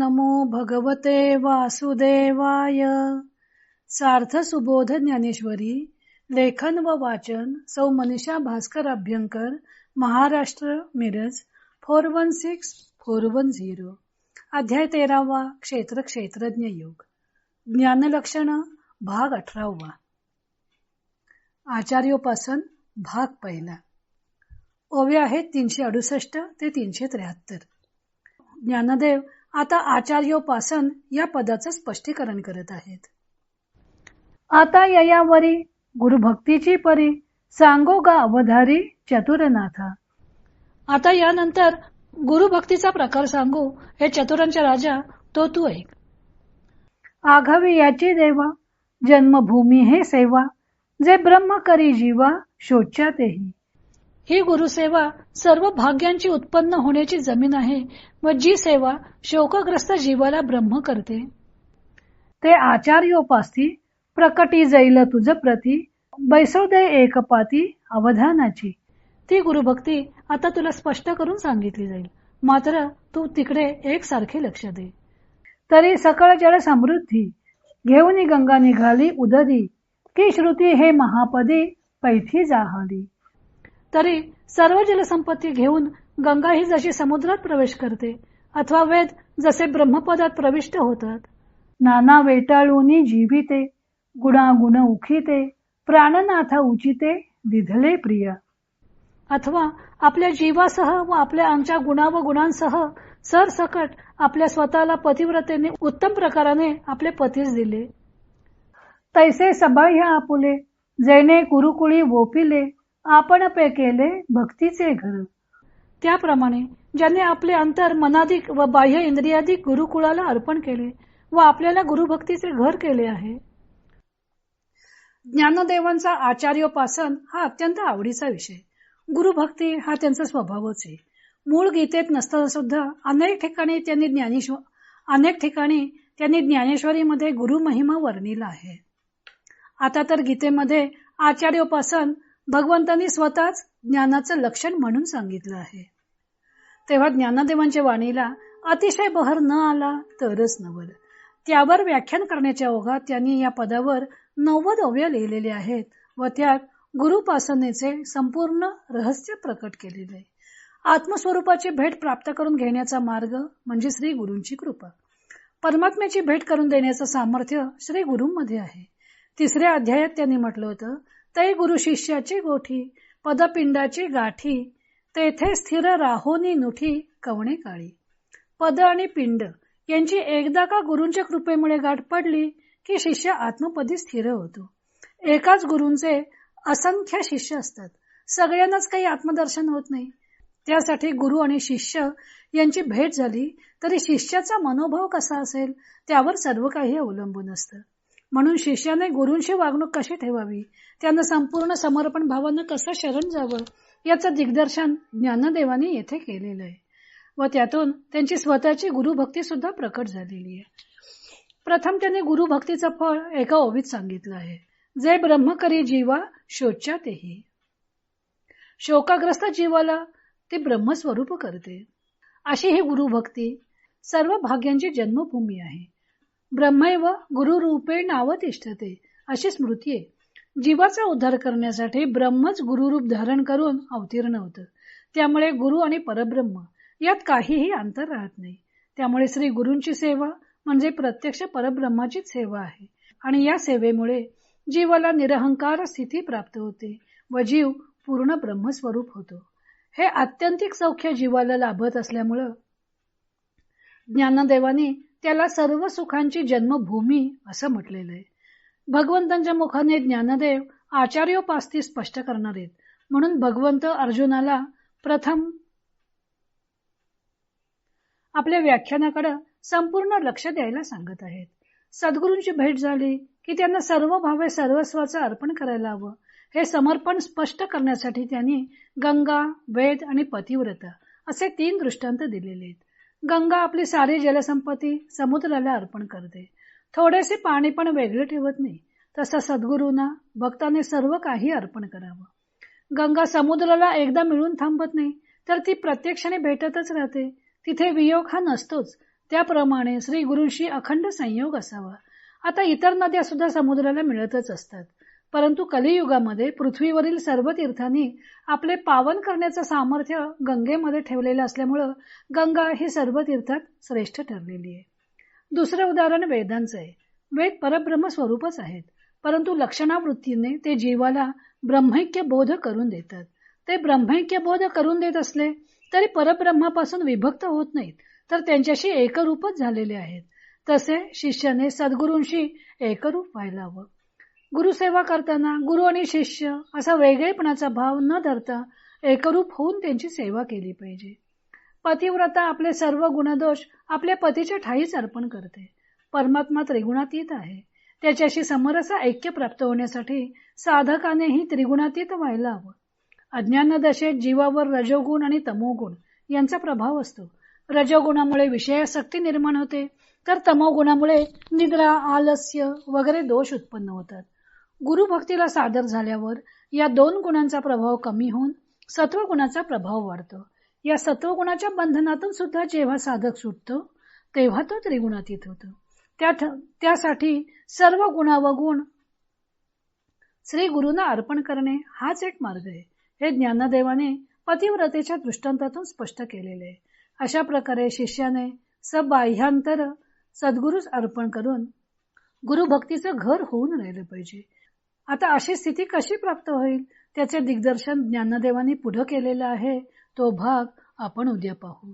नमो भगवते वासुदेवाय. सार्थ सुबोध ज्ञानेश्वरी. लेखन व वाचन सौ मनीषा भास्कर अभ्यंकर, महाराष्ट्र, मिरज 416410. अध्याय 13वा. क्षेत्र क्षेत्रज्ञ योग. ज्ञानलक्षण भाग 18वा. आचार्योपासन भाग पहिला. ओव्या आहेत 368 ते 373. ज्ञानदेव आता आचार्योपासन या पदाचं स्पष्टीकरण करत आहेत. आता ययावरी गुरुभक्तीची परी, सांगो गा अवधारी चतुरनाथा. आता यानंतर गुरुभक्तीचा प्रकार सांगू, हे चतुरांचा राजा तो तू ऐक. आघावी याची देवा, जन्मभूमी हे सेवा, जे ब्रह्म करी जीवा शोच्या तेही. ही गुरुसेवा सर्व भाग्यांची उत्पन्न होण्याची जमीन आहे व जी सेवा शोकग्रस्त जीवाला ब्रह्म करते. ते आचार्योपास्ती प्रकटी जाईल तुझ प्रती, बैसोदय एकपाती अवधानाची. ती गुरुभक्ती आता तुला स्पष्ट करून सांगितली जाईल, मात्र तू तिकडे एकसारखे लक्ष दे. तरी सकळ जळ समृद्धी, घेऊन गंगा निघाली उदरी, की श्रुती हे महापदी पैथी जाहली. तरी सर्व जलसंपत्ती घेऊन गंगा ही जशी समुद्रात प्रवेश करते, अथवा वेद जसे ब्रह्मपदात प्रविष्ट होतात. नाना वेटाळूनी जीविते, गुणागुण उखिते, प्राणनाथा उचिते दिधले प्रिया. अथवा आपल्या जीवासह व आपल्या आमच्या गुणा व गुणांसह सरसकट आपल्या स्वतःला पतिव्रतेने उत्तम प्रकाराने आपले पतीस दिले. तैसे सबाह्य आपुले, जैने कुरुकुळी वोपिले, आपण पे केले भक्तीचे घर. त्याप्रमाणे ज्याने आपले अंतर मनाधिक व बाह्य इंद्रियाधिक गुरुकुळाला अर्पण केले व आपल्याला गुरुभक्तीचे घर केले आहे. ज्ञानदेवांचा आचार्योपासन हा अत्यंत आवडीचा विषय. गुरुभक्ती हा त्यांचा स्वभावच आहे. मूळ गीतेत नसताना सुद्धा अनेक ठिकाणी त्यांनी ज्ञानेश्वरीमध्ये गुरुमहिमा वर्णिला आहे. आता तर गीतेमध्ये आचार्योपासन भगवंतांनी स्वतःच ज्ञानाचं लक्षण म्हणून सांगितलं आहे. तेव्हा ज्ञानदेवांच्या वाणीला अतिशय बहर न आला तरच नवल. त्यावर व्याख्यान करण्याच्या ओघात त्यांनी या पदावर 90 ओव्या लिहिलेले आहेत व त्यात गुरुपासनेचे संपूर्ण रहस्य प्रकट केलेले आहे. आत्मस्वरूपाची भेट प्राप्त करून घेण्याचा मार्ग म्हणजे श्री गुरूंची कृपा. परमात्म्याची भेट करून देण्याचं सामर्थ्य श्री गुरूंमध्ये आहे. 3ऱ्या अध्यायात त्यांनी म्हटलं होतं, तै गुरु शिष्याची गोठी, पदपिंडाची गाठी, तेथे स्थिर राहोनी नुठी कवणे काळी. पद आणि पिंड यांची एकदा का गुरूंच्या कृपेमुळे गाठ पडली की शिष्य आत्मपदी स्थिर होतो. एकाच गुरूंचे असंख्य शिष्य असतात, सगळ्यांनाच काही आत्मदर्शन होत नाही. त्यासाठी गुरु आणि शिष्य यांची भेट झाली तरी शिष्याचा मनोभाव कसा असेल त्यावर सर्व काही अवलंबून असतं. म्हणून शिष्याने गुरूंशी वागणूक कशी ठेवावी, त्यांना संपूर्ण समर्पण भावानं कसं शरण जावं याचं दिग्दर्शन ज्ञानदेवांनी येथे केलेलं आहे व त्यातून त्यांची स्वतःची गुरुभक्ती सुद्धा प्रकट झालेली आहे. प्रथम त्यांनी गुरुभक्तीचं फळ एका ओवीत सांगितलं आहे, जे ब्रह्म करी जीवा शोच्या तेही. शोकाग्रस्त जीवाला ती ब्रह्मस्वरूप करते. अशी ही गुरुभक्ती सर्व भाग्यांची जन्मभूमी आहे. ब्रह्मैव गुरुरूपे नावतिष्ठते अशी स्मृती आहे. जीवाचा उद्धार करण्यासाठी ब्रह्मच गुरुरूप धारण करून अवतीर्ण होतं. त्यामुळे गुरु आणि परब्रह्म यात काहीही अंतर राहत नाही. त्यामुळे श्री गुरूंची सेवा म्हणजे प्रत्यक्ष परब्रह्माचीच सेवा आहे आणि या सेवेमुळे जीवाला निरहंकार स्थिती प्राप्त होते व जीव पूर्ण ब्रह्मस्वरूप होतो. हे आत्यंतिक सौख्य जीवाला लाभत असल्यामुळं ज्ञानदेवांनी त्याला सर्व सुखांची जन्मभूमी असं म्हटलेलं आहे. भगवंतांच्या मुखाने ज्ञानदेव आचार्योपास्ती स्पष्ट करणार आहेत. म्हणून भगवंत अर्जुनाला प्रथम आपल्या व्याख्यानाकडे संपूर्ण लक्ष द्यायला सांगत आहेत. सद्गुरूंची भेट झाली की त्यांना सर्व भावे सर्वस्वाचं अर्पण करायला हवं. हे समर्पण स्पष्ट करण्यासाठी त्यांनी गंगा, वेद आणि पतिव्रता असे 3 दृष्टांत दिलेले आहेत. गंगा आपली सारी जलसंपत्ती समुद्राला अर्पण करते. थोडेसे पाणी पण वेगळे ठेवत नाही. तसं सद्गुरूंना भक्ताने सर्व काही अर्पण करावं. गंगा समुद्राला एकदा मिळून थांबत नाही, तर ती प्रत्यक्षाने भेटतच राहते. तिथे वियोग हा नसतोच. त्याप्रमाणे श्री गुरूंशी अखंड संयोग असावा. आता इतर नद्या सुद्धा समुद्राला मिळतच असतात, परंतु कलियुगामध्ये पृथ्वीवरील सर्व तीर्थांनी आपले पावन करण्याचं सामर्थ्य गंगेमध्ये ठेवलेलं असल्यामुळं गंगा ही सर्व तीर्थात श्रेष्ठ ठरलेली आहे. दुसरं उदाहरण वेदांचं आहे. वेद परब्रह्म स्वरूपच आहेत, परंतु लक्षणावृत्तीने ते जीवाला ब्रह्मैक्य बोध करून देतात. ते ब्रह्मैक्य बोध करून देत असले तरी परब्रह्मापासून विभक्त होत नाहीत, तर त्यांच्याशी एकरूपच झालेले आहेत. तसे शिष्याने सद्गुरूंशी एकरूप व्हायला हवं. गुरुसेवा करताना गुरु आणि शिष्य असा वेगळेपणाचा भाव न धरता एकरूप होऊन त्यांची सेवा केली पाहिजे. पतिव्रता आपले सर्व गुणदोष आपल्या पतीच्या ठाईच अर्पण करते. परमात्मा त्रिगुणातीत आहे. त्याच्याशी समरस ऐक्य प्राप्त होण्यासाठी साधकानेही त्रिगुणातीत व्हायला हवं. अज्ञान दशेत जीवावर रजोगुण आणि तमोगुण यांचा प्रभाव असतो. रजोगुणामुळे विषयासक्ती निर्माण होते, तर तमोगुणामुळे निद्रा, आलस्य वगैरे दोष उत्पन्न होतात. गुरुभक्तीला सादर झाल्यावर या दोन गुणांचा प्रभाव कमी होऊन सत्वगुणाचा प्रभाव वाढतो. या सत्वगुणाच्या बंधनातून सुद्धा जेव्हा साधक सुटतो तेव्हा तो त्रिगुणातीत होतो. त्यासाठी सर्व गुणावगुण श्री गुरूंना अर्पण करणे हाच एक मार्ग आहे. हे ज्ञानदेवाने पतिव्रतेच्या दृष्टांतातून स्पष्ट केलेले आहे. अशा प्रकारे शिष्याने सबाह्यांतर सद्गुरूस अर्पण करून गुरुभक्तीचं घर होऊन राहिलं पाहिजे. आता अशी स्थिती कशी प्राप्त होईल त्याचे दिग्दर्शन ज्ञानदेवानी पुढे केलेलं आहे. तो भाग आपण उद्या पाहू.